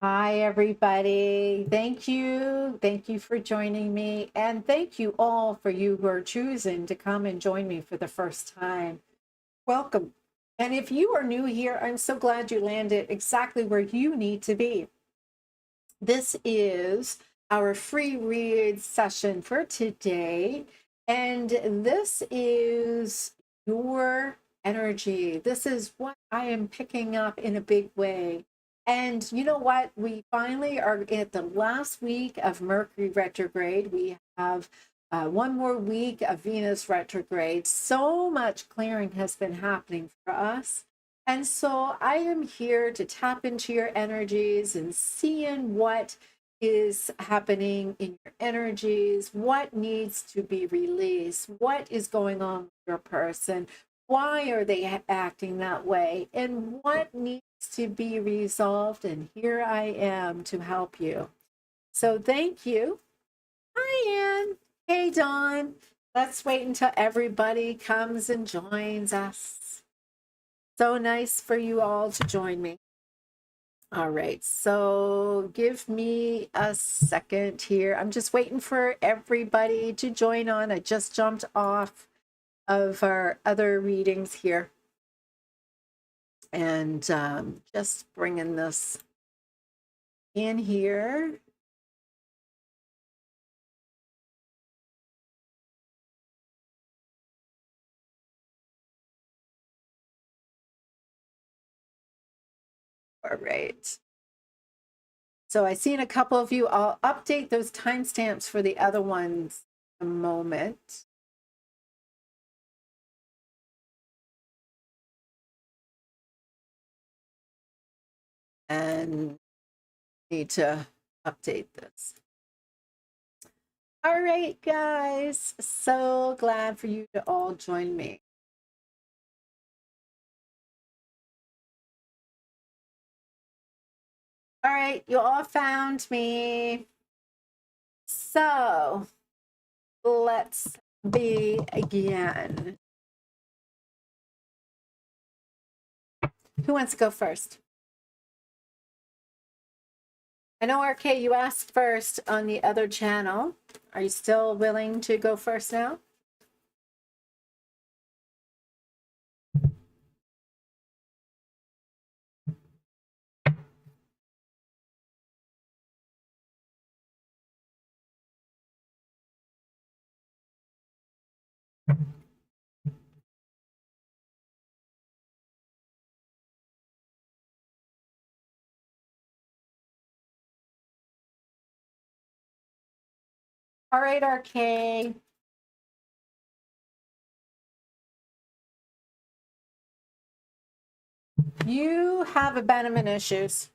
Hi, everybody. Thank you. Thank you for joining me. And thank you all for you who are choosing to come and join me for the first time. Welcome. And if you are new here, I'm so glad you landed exactly where you need to be. This is our free read session for today. And this is your energy. This is what I am picking up in a big way. And you know what? We finally are at the last week of Mercury retrograde. We have one more week of Venus retrograde. So much clearing has been happening for us. And so I am here to tap into your energies and seeing what is happening in your energies, what needs to be released, what is going on with your person, why are they acting that way, and what needs to be resolved. And here I am to help you. So thank you. Hi, Ann. Hey, Dawn. Let's wait until everybody comes and joins us. So nice for you all to join me. All right, so give me a second here. I'm just waiting for everybody to join on. I just jumped off of our other readings here. And just bringing this in here. All right. So I seen a couple of you. I'll update those timestamps for the other ones in a moment. And need to update this. All right, guys. So glad for you to all join me. All right, you all found me. So let's begin. Who wants to go first? I know, RK, you asked first on the other channel. Are you still willing to go first now? All right, RK. You have abandonment issues.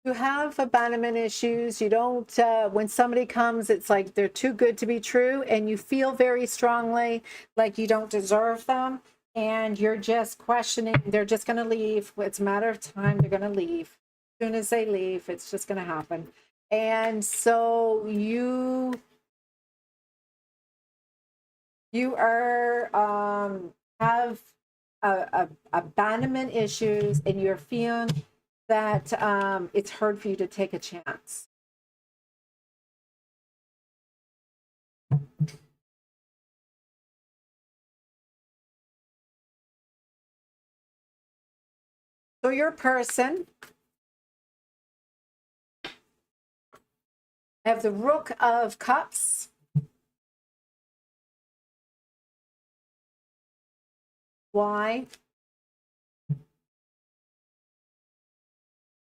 You have abandonment issues. You don't, when somebody comes, it's like they're too good to be true, and you feel very strongly like you don't deserve them, and you're just questioning. They're just going to leave. It's a matter of time. They're going to leave. As soon as they leave, it's just going to happen. And so you are have abandonment issues, and you're feeling that it's hard for you to take a chance. So your person have the Rook of Cups. Why?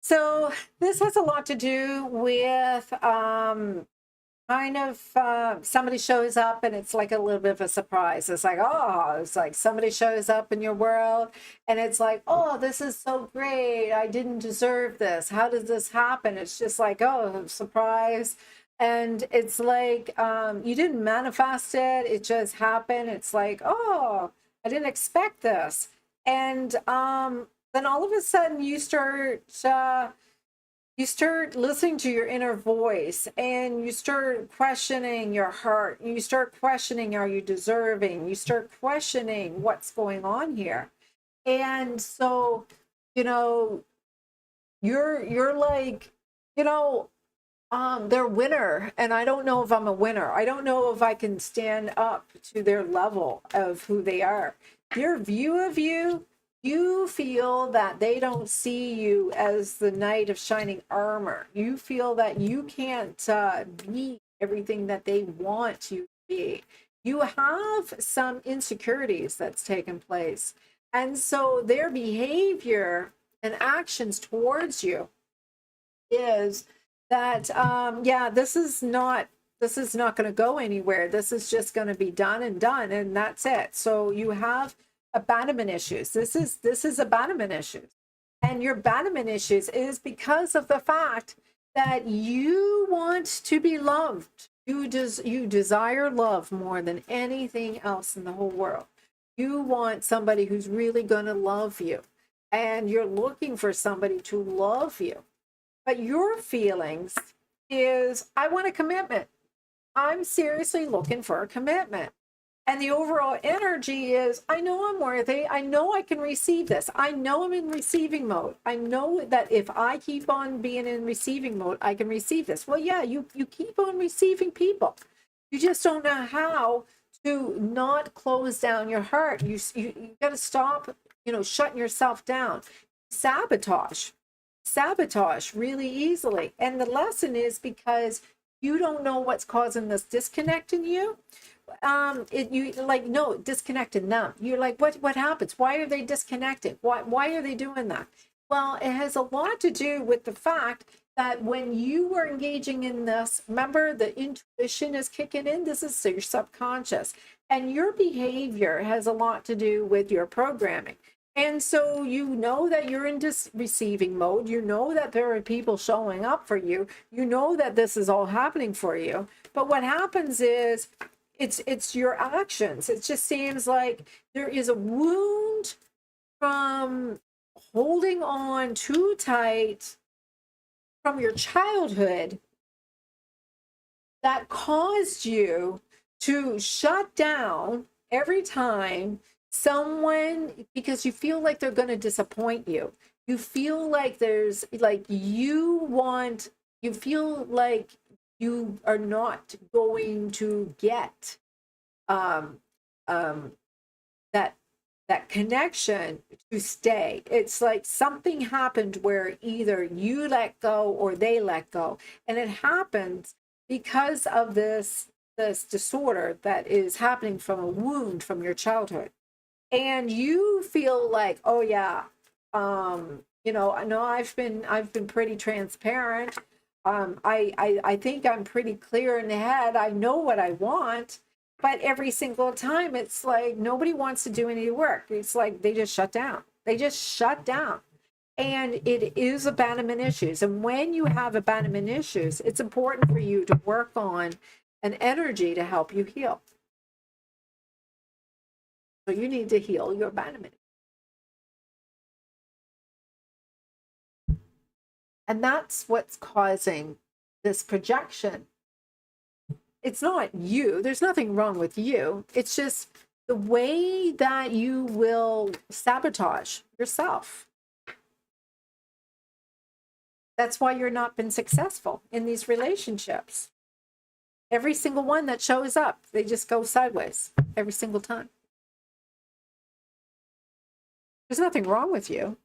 So this has a lot to do with kind of somebody shows up and it's like a little bit of a surprise. It's like, oh, it's like somebody shows up in your world and it's like, oh, this is so great. I didn't deserve this. How did this happen? It's just like, oh, surprise. And it's like you didn't manifest it. It just happened. It's like, oh, I didn't expect this. And then all of a sudden you start listening to your inner voice and you start questioning your heart. You start questioning, are you deserving? You start questioning what's going on here. And so, you know, you're like, you know, they're winner, and I don't know if I'm a winner. I don't know if I can stand up to their level of who they are. Their view of you, you feel that they don't see you as the knight of shining armor. You feel that you can't be everything that they want you to be. You have some insecurities that's taken place. And so their behavior and actions towards you is that yeah, this is not going to go anywhere. This is just going to be done, and that's it. So you have abandonment issues. This is abandonment issues, and your abandonment issues is because of the fact that you want to be loved. You desire love more than anything else in the whole world. You want somebody who's really going to love you, and you're looking for somebody to love you. But your feelings is, I want a commitment. I'm seriously looking for a commitment. And the overall energy is, I know I'm worthy. I know I can receive this. I know I'm in receiving mode. I know that if I keep on being in receiving mode, I can receive this. Well, yeah, you keep on receiving people. You just don't know how to not close down your heart. You got to stop, shutting yourself down. Sabotage really easily. And the lesson is because you don't know what's causing this disconnect in you. No, disconnecting them. You're like, what happens? Why are they disconnected? Why are they doing that? Well, it has a lot to do with the fact that when you were engaging in this, remember, the intuition is kicking in. This is your subconscious, and your behavior has a lot to do with your programming. And so you know that you're in receiving mode. You know that there are people showing up for you. You know that this is all happening for you. But what happens is it's your actions. It just seems like there is a wound from holding on too tight from your childhood that caused you to shut down every time someone, because you feel like they're going to disappoint you. You feel like you feel like you are not going to get that connection to stay. It's like something happened where either you let go or they let go, and it happens because of this disorder that is happening from a wound from your childhood. And you feel like, oh yeah, I know I've been pretty transparent. I think I'm pretty clear in the head. I know what I want, but every single time it's like nobody wants to do any work. It's like they just shut down. And it is abandonment issues. And when you have abandonment issues, it's important for you to work on an energy to help you heal. So you need to heal your abandonment. And that's what's causing this projection. It's not you. There's nothing wrong with you. It's just the way that you will sabotage yourself. That's why you're not been successful in these relationships. Every single one that shows up, they just go sideways every single time. There's nothing wrong with you.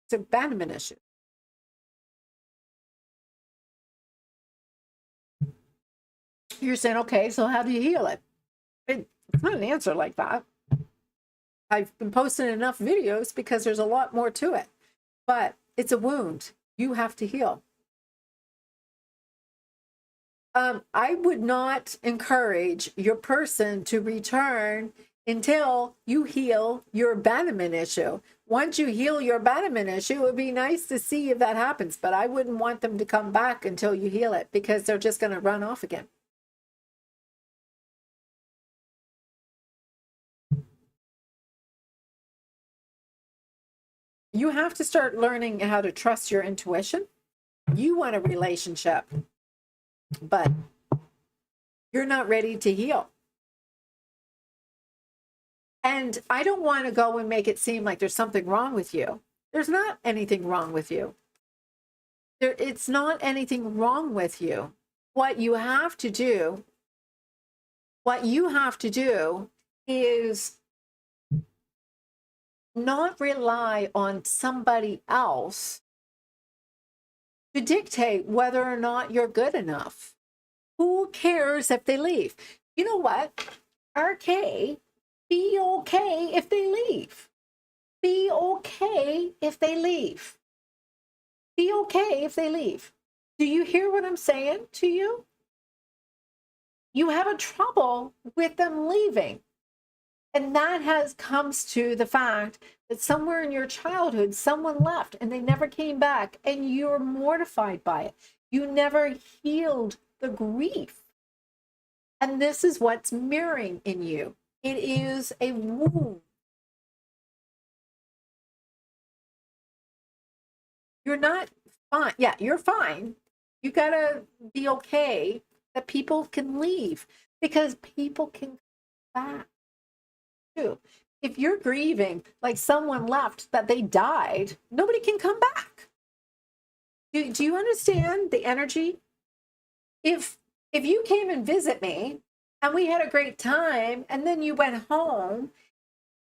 It's an abandonment issue. You're saying, okay, so how do you heal it? It's not an answer like that. I've been posting enough videos because there's a lot more to it. But it's a wound you have to heal. I would not encourage your person to return until you heal your abandonment issue. Once you heal your abandonment issue, it would be nice to see if that happens, but I wouldn't want them to come back until you heal it, because they're just going to run off again. You have to start learning how to trust your intuition. You want a relationship, but you're not ready to heal. And I don't want to go and make it seem like there's something wrong with you. There's not anything wrong with you. It's not anything wrong with you. What you have to do, is not rely on somebody else to dictate whether or not you're good enough. Who cares if they leave? You know what? RK, be okay if they leave. Be okay if they leave. Be okay if they leave. Do you hear what I'm saying to you? You have a trouble with them leaving. And that comes to the fact that somewhere in your childhood, someone left and they never came back, and you're mortified by it. You never healed the grief. And this is what's mirroring in you. It is a wound. You're not fine. Yeah, you're fine. You gotta be okay that people can leave, because people can come back too. If you're grieving like someone left, that they died, nobody can come back. Do you understand the energy? If you came and visit me and we had a great time and then you went home,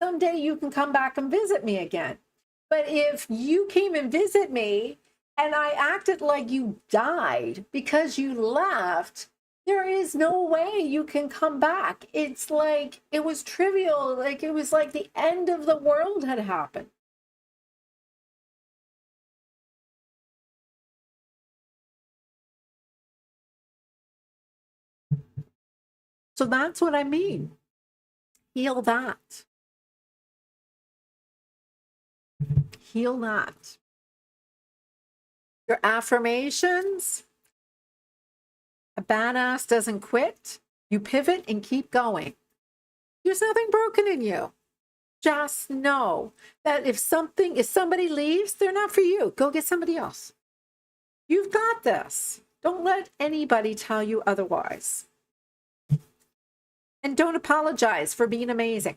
someday you can come back and visit me again. But if you came and visit me and I acted like you died because you left, there is no way you can come back. It's like it was trivial, like it was like the end of the world had happened. So that's what I mean. Heal that. Heal that. Your affirmations: a badass doesn't quit. You pivot and keep going. There's nothing broken in you. Just know that if somebody leaves, they're not for you. Go get somebody else. You've got this. Don't let anybody tell you otherwise. And don't apologize for being amazing.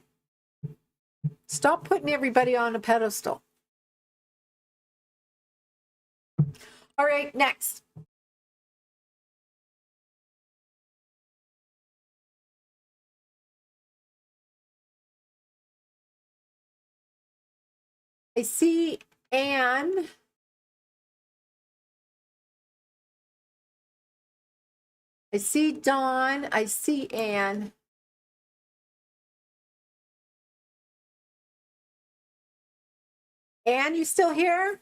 Stop putting everybody on a pedestal. All right, next. I see Anne. I see Dawn. I see Anne. Anne, you still here?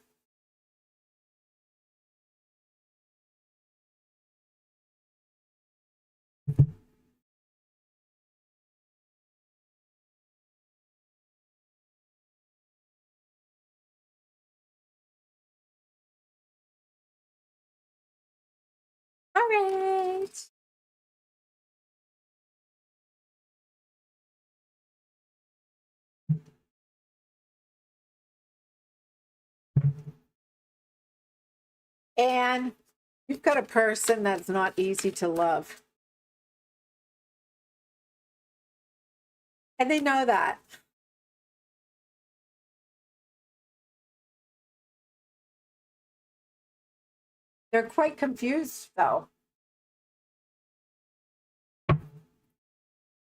All right. And you've got a person that's not easy to love. And they know that. They're quite confused, though.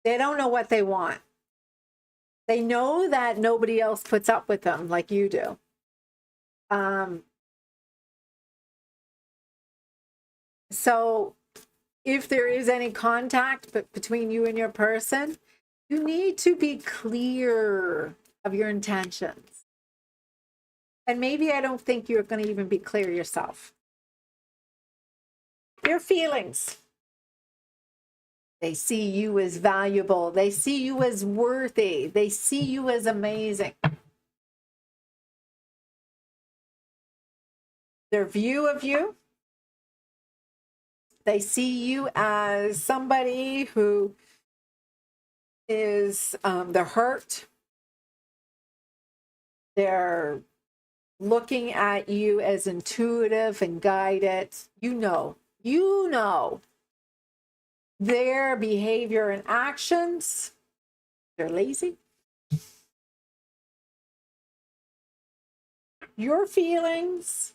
They don't know what they want. They know that nobody else puts up with them like you do. So if there is any contact between you and your person, you need to be clear of your intentions. And maybe I don't think you're going to even be clear yourself. Your feelings. They see you as valuable. They see you as worthy. They see you as amazing. Their view of you, they see you as somebody who is they're hurt. They're looking at you as intuitive and guided. You know their behavior and actions. They're lazy. Your feelings,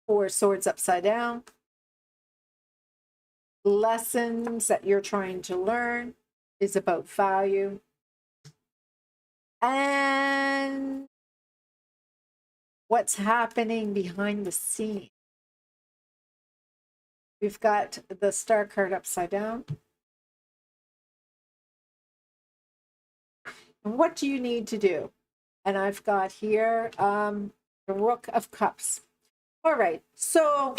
Four swords upside down. Lessons that you're trying to learn is about value. And what's happening behind the scene. We've got the Star card upside down. And what do you need to do? And I've got here the Rook of Cups. All right, so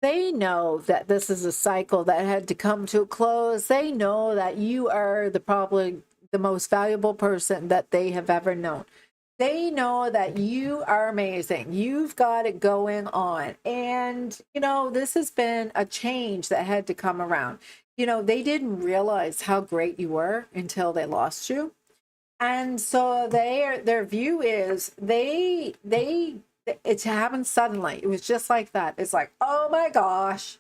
they know that this is a cycle that had to come to a close. They know that you are probably the most valuable person that they have ever known. They know that you are amazing. You've got it going on. And, you know, this has been a change that had to come around. You know, they didn't realize how great you were until they lost you. And so their view is it happened suddenly. It was just like that. It's like, oh my gosh,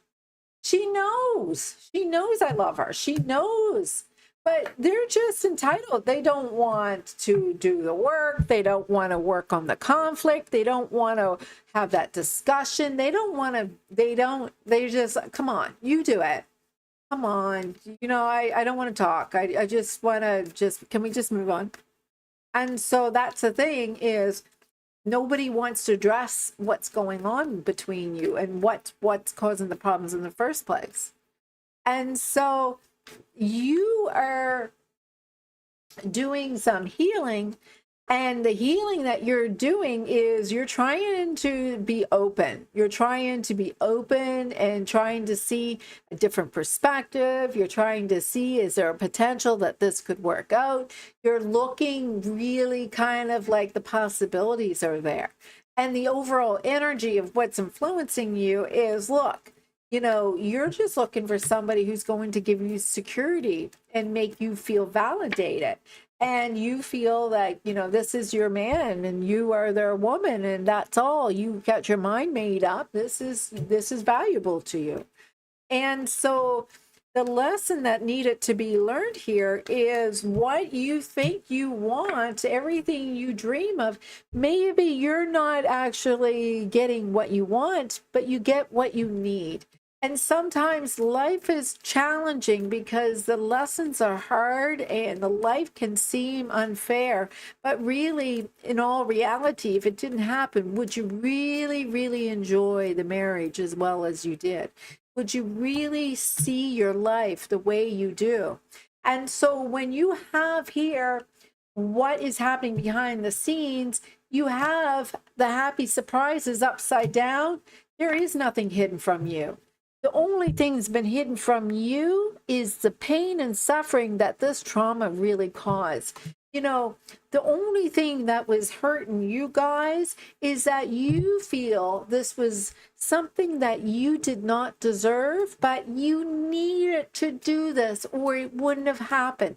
she knows I love her. She knows. But they're just entitled. They don't want to do the work. They don't want to work on the conflict. They don't want to have that discussion. They just, come on, you do it. Come on. You know, I don't want to talk. I just want to can we just move on? And so that's the thing is nobody wants to address what's going on between you and what's causing the problems in the first place. And so you are doing some healing, and the healing that you're doing is you're trying to be open. You're trying to be open and trying to see a different perspective. You're trying to see, is there a potential that this could work out? You're looking really kind of like the possibilities are there. And the overall energy of what's influencing you is, look, you know, you're just looking for somebody who's going to give you security and make you feel validated. And you feel like, you know, this is your man and you are their woman and that's all. You got your mind made up. This is valuable to you. And so the lesson that needed to be learned here is what you think you want, everything you dream of, maybe you're not actually getting what you want, but you get what you need. And sometimes life is challenging because the lessons are hard and the life can seem unfair. But really, in all reality, if it didn't happen, would you really, really enjoy the marriage as well as you did? Would you really see your life the way you do? And so when you have here what is happening behind the scenes, you have the happy surprises upside down. There is nothing hidden from you. The only thing that's been hidden from you is the pain and suffering that this trauma really caused. You know, the only thing that was hurting you guys is that you feel this was something that you did not deserve, but you needed to do this or it wouldn't have happened.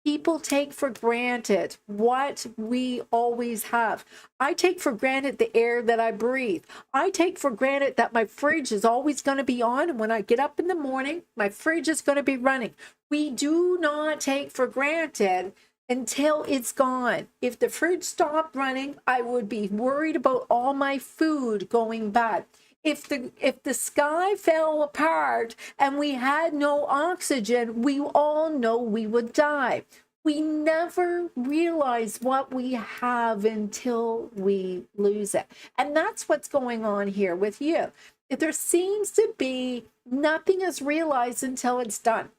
People take for granted what we always have. I take for granted the air that I breathe. I take for granted that my fridge is always going to be on. And when I get up in the morning, my fridge is going to be running. We do not take for granted until it's gone. If the fridge stopped running, I would be worried about all my food going bad. If the sky fell apart and we had no oxygen, we all know we would die. We never realize what we have until we lose it. And that's what's going on here with you. If there seems to be nothing is realized until it's done.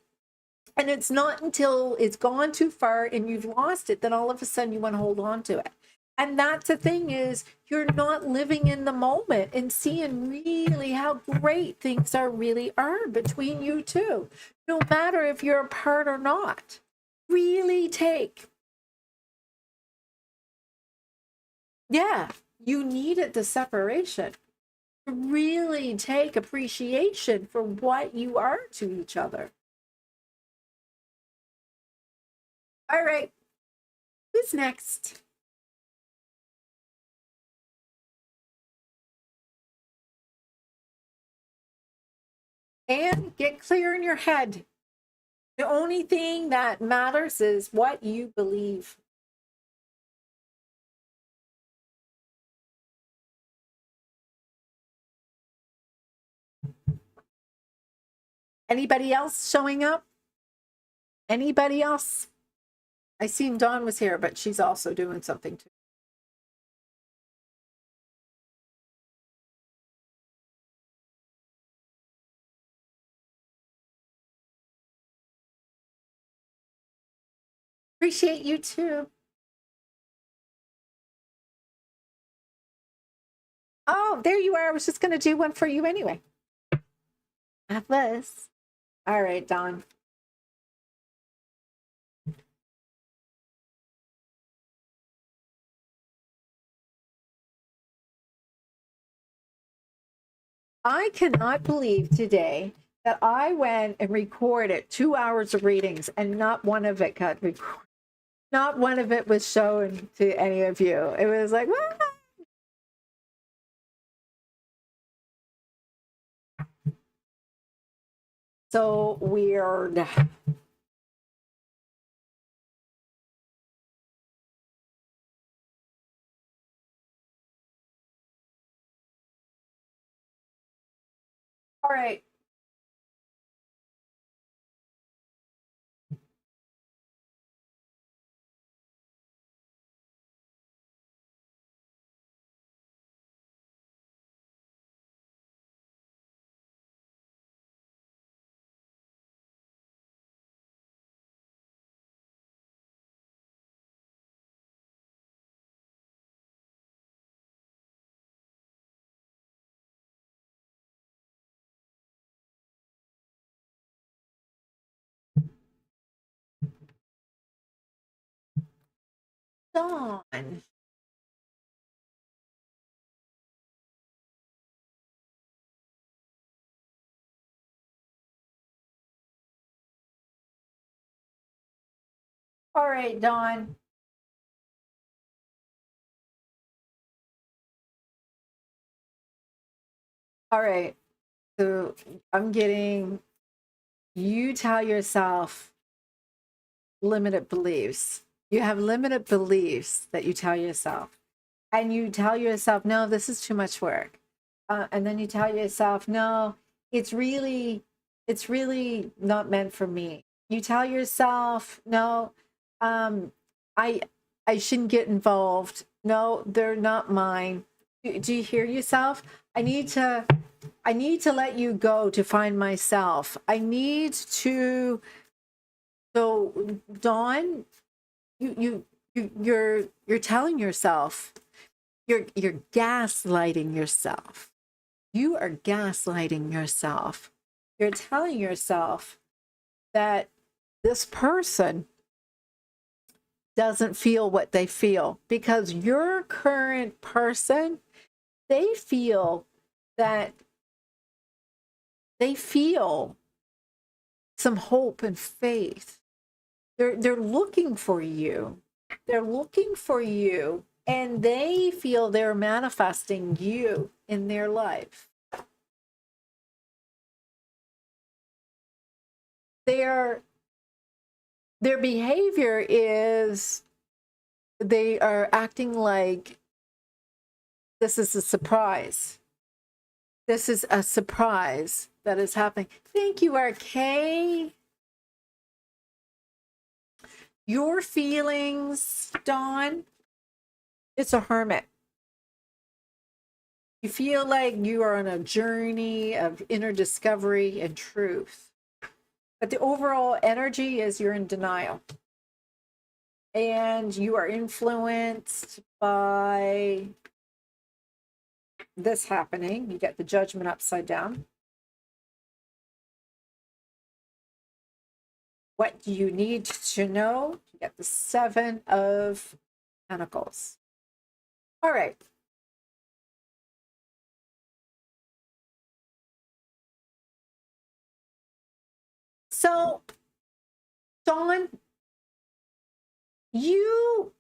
And it's not until it's gone too far and you've lost it that all of a sudden you want to hold on to it. And that's the thing is you're not living in the moment and seeing really how great things really are between you two, no matter if you're apart or not. Really you needed the separation to really take appreciation for what you are to each other. All right, who's next? And get clear in your head. The only thing that matters is what you believe. Anybody else showing up? Anybody else? I seen Dawn was here, but she's also doing something too. Appreciate you too. Oh, there you are. I was just going to do one for you anyway. Atlas. All right, Dawn. I cannot believe today that I went and recorded 2 hours of readings and not one of it got recorded. Not one of it was shown to any of you. It was like, what? So weird. All right. Dawn. All right, Dawn. All right. So I'm getting, you tell yourself limited beliefs. You have limited beliefs that you tell yourself. And you tell yourself, no, this is too much work. And then you tell yourself, no, it's really not meant for me. You tell yourself, no, um, I I shouldn't get involved. No, they're not mine. Do you hear yourself? I need to let you go to find myself. I need to. So Dawn, you're telling yourself, you're gaslighting yourself. You are gaslighting yourself. You're telling yourself that this person doesn't feel what they feel because your current person, they feel that they feel some hope and faith. They're looking for you. They're looking for you, and they feel they're manifesting you in their life. Their behavior is they are acting like this is a surprise. This is a surprise that is happening. Thank you, RK. Your feelings, Dawn, it's a hermit. You feel like you are on a journey of inner discovery and truth. But the overall energy is you're in denial. And you are influenced by this happening. You get the Judgment upside down. What do you need to know? You get the Seven of Pentacles. All right. So, Dawn, you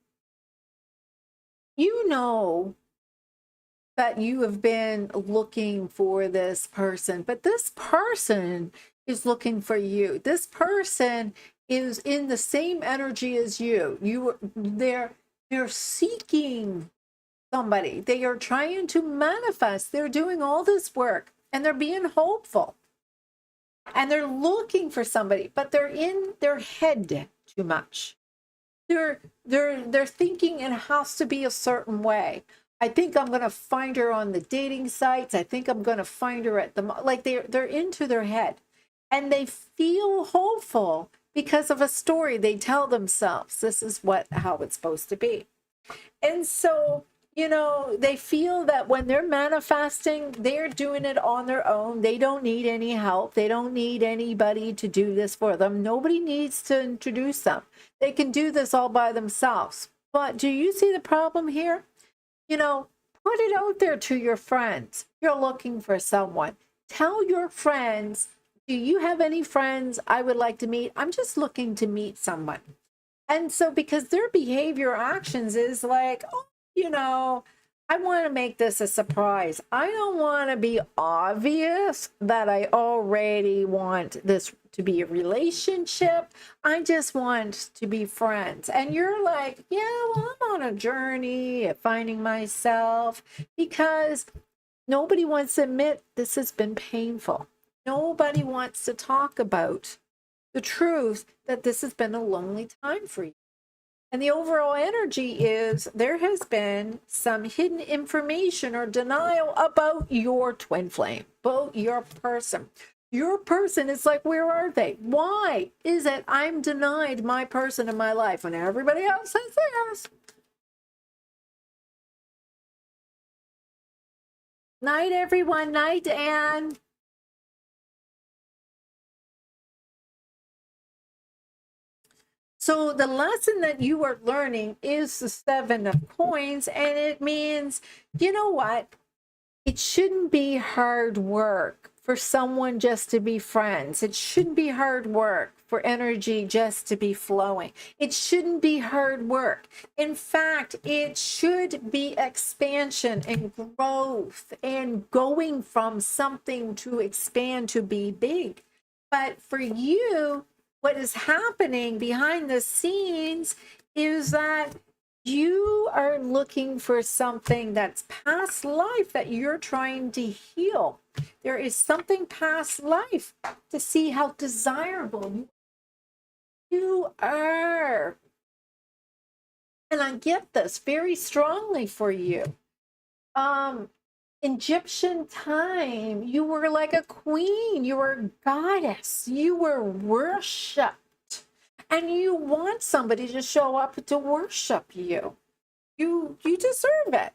know that you have been looking for this person, but this person is looking for you. This person is in the same energy as you. They're seeking somebody. They are trying to manifest. They're doing all this work and they're being hopeful. and they're looking for somebody, but they're in their head too much. They're thinking it has to be a certain way. I think I'm going to find her on the dating sites. I think I'm going to find her at the like they're into their head, and they feel hopeful because of a story they tell themselves. This is how it's supposed to be. And so, they feel that when they're manifesting, they're doing it on their own. They don't need any help. They don't need anybody to do this for them. Nobody needs to introduce them. They can do this all by themselves. But do you see the problem here? Put it out there to your friends. You're looking for someone. Tell your friends, do you have any friends I would like to meet? I'm just looking to meet someone. And so because their behavior actions is like, I want to make this a surprise. I don't want to be obvious that I already want this to be a relationship. I just want to be friends. And you're like, yeah, well, I'm on a journey of finding myself, because nobody wants to admit this has been painful. Nobody wants to talk about the truth that this has been a lonely time for you. And the overall energy is there has been some hidden information or denial about your twin flame, about your person. Your person is like, where are they? Why is it I'm denied my person in my life when everybody else has theirs? Night, everyone. Night, Anne. So the lesson that you are learning is the 7 of coins, and it means, you know what? It shouldn't be hard work for someone just to be friends. It shouldn't be hard work for energy just to be flowing. It shouldn't be hard work. In fact, it should be expansion and growth and going from something to expand to be big. But for you, what is happening behind the scenes is that you are looking for something that's past life that you're trying to heal. There is something past life to see how desirable you are. And I get this very strongly for you. Egyptian time, you were like a queen, you were a goddess, you were worshipped, and you want somebody to show up to worship you. You deserve it.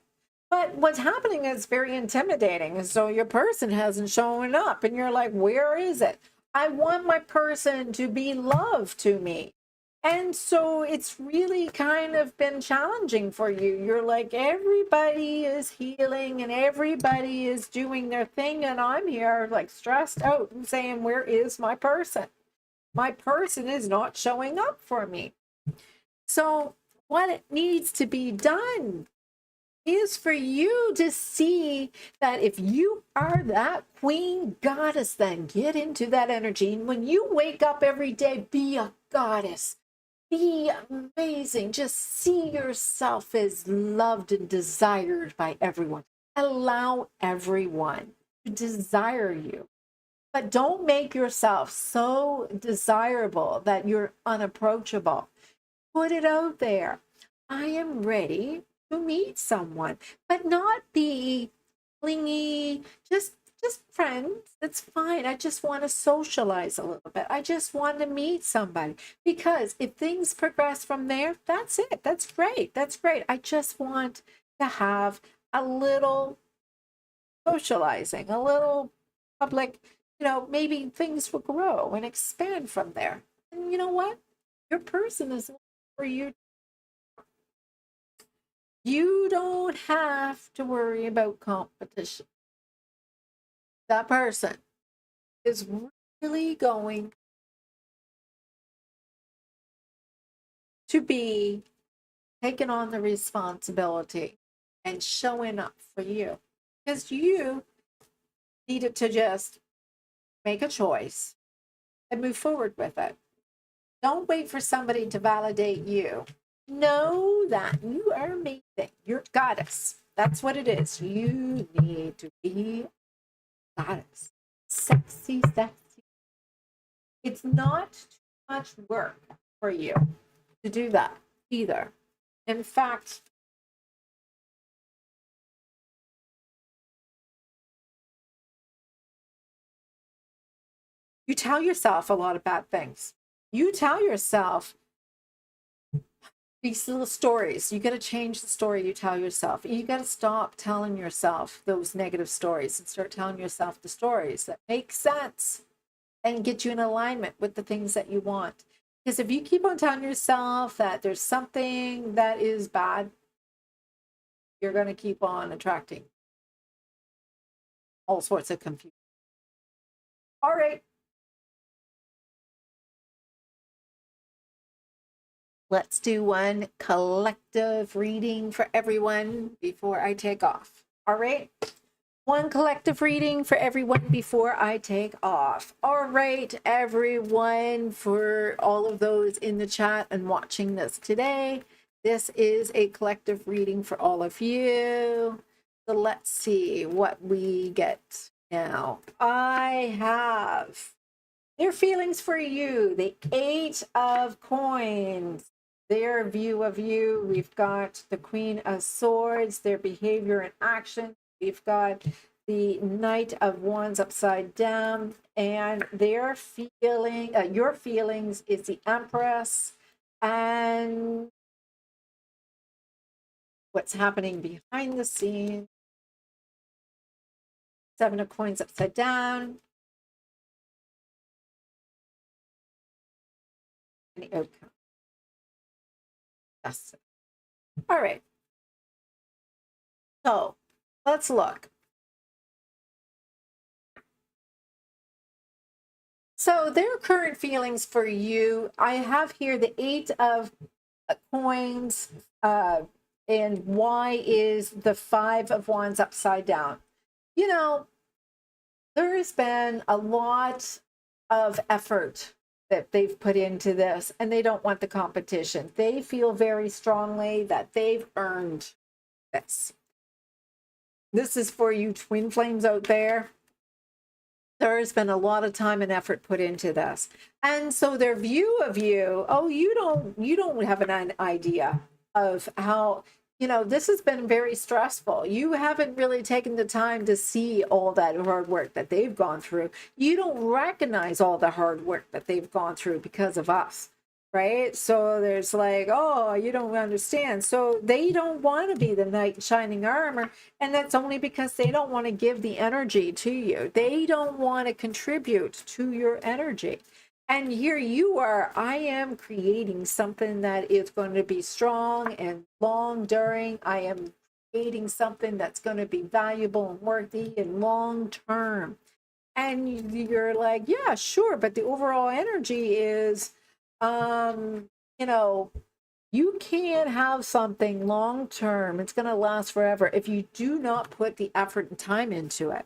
But what's happening is very intimidating. And so your person hasn't shown up, and you're like, where is it? I want my person to be love to me. And so it's really kind of been challenging for you. You're like, everybody is healing and everybody is doing their thing. And I'm here like stressed out and saying, where is my person? My person is not showing up for me. So what needs to be done is for you to see that if you are that queen goddess, then get into that energy. And when you wake up every day, be a goddess. Be amazing. Just see yourself as loved and desired by everyone. Allow everyone to desire you. But don't make yourself so desirable that you're unapproachable. Put it out there. I am ready to meet someone, but not be clingy, just friends. It's fine. I just want to socialize a little bit. I just want to meet somebody, because if things progress from there, that's it. That's great. That's great. I just want to have a little socializing, a little public, maybe things will grow and expand from there. And you know what? Your person is for you. You don't have to worry about competition. That person is really going to be taking on the responsibility and showing up for you, because you needed to just make a choice and move forward with it. Don't wait for somebody to validate you. Know that you are amazing. You're a goddess. That's what it is. You need to be a goddess. Sexy, sexy. It's not too much work for you to do that either. In fact, you tell yourself a lot of bad things. You tell yourself these little stories. You got to change the story you tell yourself. You got to stop telling yourself those negative stories and start telling yourself the stories that make sense and get you in alignment with the things that you want. Because if you keep on telling yourself that there's something that is bad, you're going to keep on attracting all sorts of confusion. All right. Let's do one collective reading for everyone before I take off. All right. One collective reading for everyone before I take off. All right, everyone, for all of those in the chat and watching this today, this is a collective reading for all of you. So let's see what we get now. I have their feelings for you, the 8 of Coins, their view of you. We've got the Queen of Swords, their behavior and action. We've got the Knight of Wands upside down, and their feeling, your feelings is the Empress, and what's happening behind the scenes. 7 of Coins upside down. And the outcome. Yes. All right. So let's look. So their current feelings for you, I have here the 8 of Coins, and why is the 5 of Wands upside down? You know, there has been a lot of effort that they've put into this, and they don't want the competition. They feel very strongly that they've earned this. This is for you twin flames out there. There's been a lot of time and effort put into this. And so their view of you, oh, you don't have an idea of how, you know, this has been very stressful. You haven't really taken the time to see all that hard work that they've gone through. You don't recognize all the hard work that they've gone through because of us. Right? So there's like, oh, you don't understand. So they don't want to be the knight in shining armor. And that's only because they don't want to give the energy to you. They don't want to contribute to your energy. And here you are, I am creating something that is going to be strong and long during. I am creating something that's going to be valuable and worthy and long term. And you're like, yeah, sure. But the overall energy is, you know, you can't have something long term. It's going to last forever if you do not put the effort and time into it.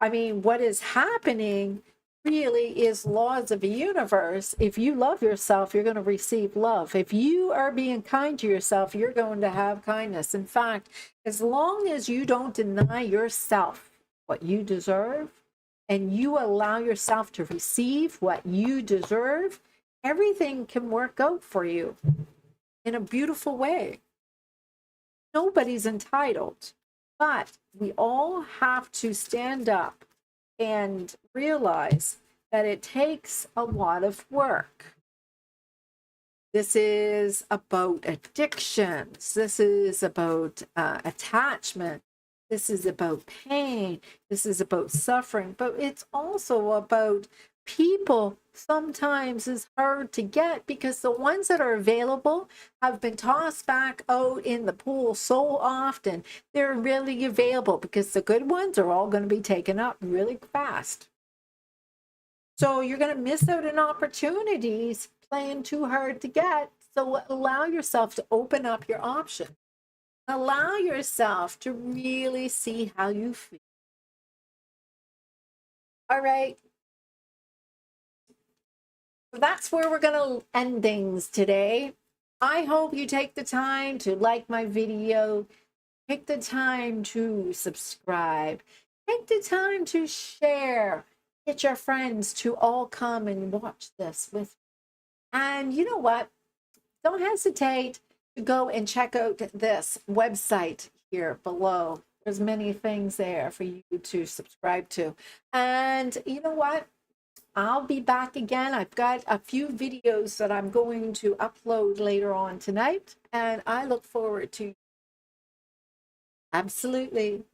I mean, what is happening really is laws of the universe. If you love yourself, you're going to receive love. If you are being kind to yourself, you're going to have kindness. In fact, as long as you don't deny yourself what you deserve and you allow yourself to receive what you deserve, everything can work out for you in a beautiful way. Nobody's entitled, but we all have to stand up and realize that it takes a lot of work. This is about addictions. This is about attachment. This is about pain. This is about suffering, but it's also about people sometimes is hard to get because the ones that are available have been tossed back out in the pool so often. They're really available because the good ones are all going to be taken up really fast. So you're going to miss out on opportunities playing too hard to get. So allow yourself to open up your options. Allow yourself to really see how you feel. All right. That's where we're going to end things today. I hope you take the time to like my video, take the time to subscribe, take the time to share, Get your friends to all come and watch this with me. And you know what? Don't hesitate to go and check out this website here below. There's many things there for you to subscribe to. And you know what? I'll be back again. I've got a few videos that I'm going to upload later on tonight, and I look forward to absolutely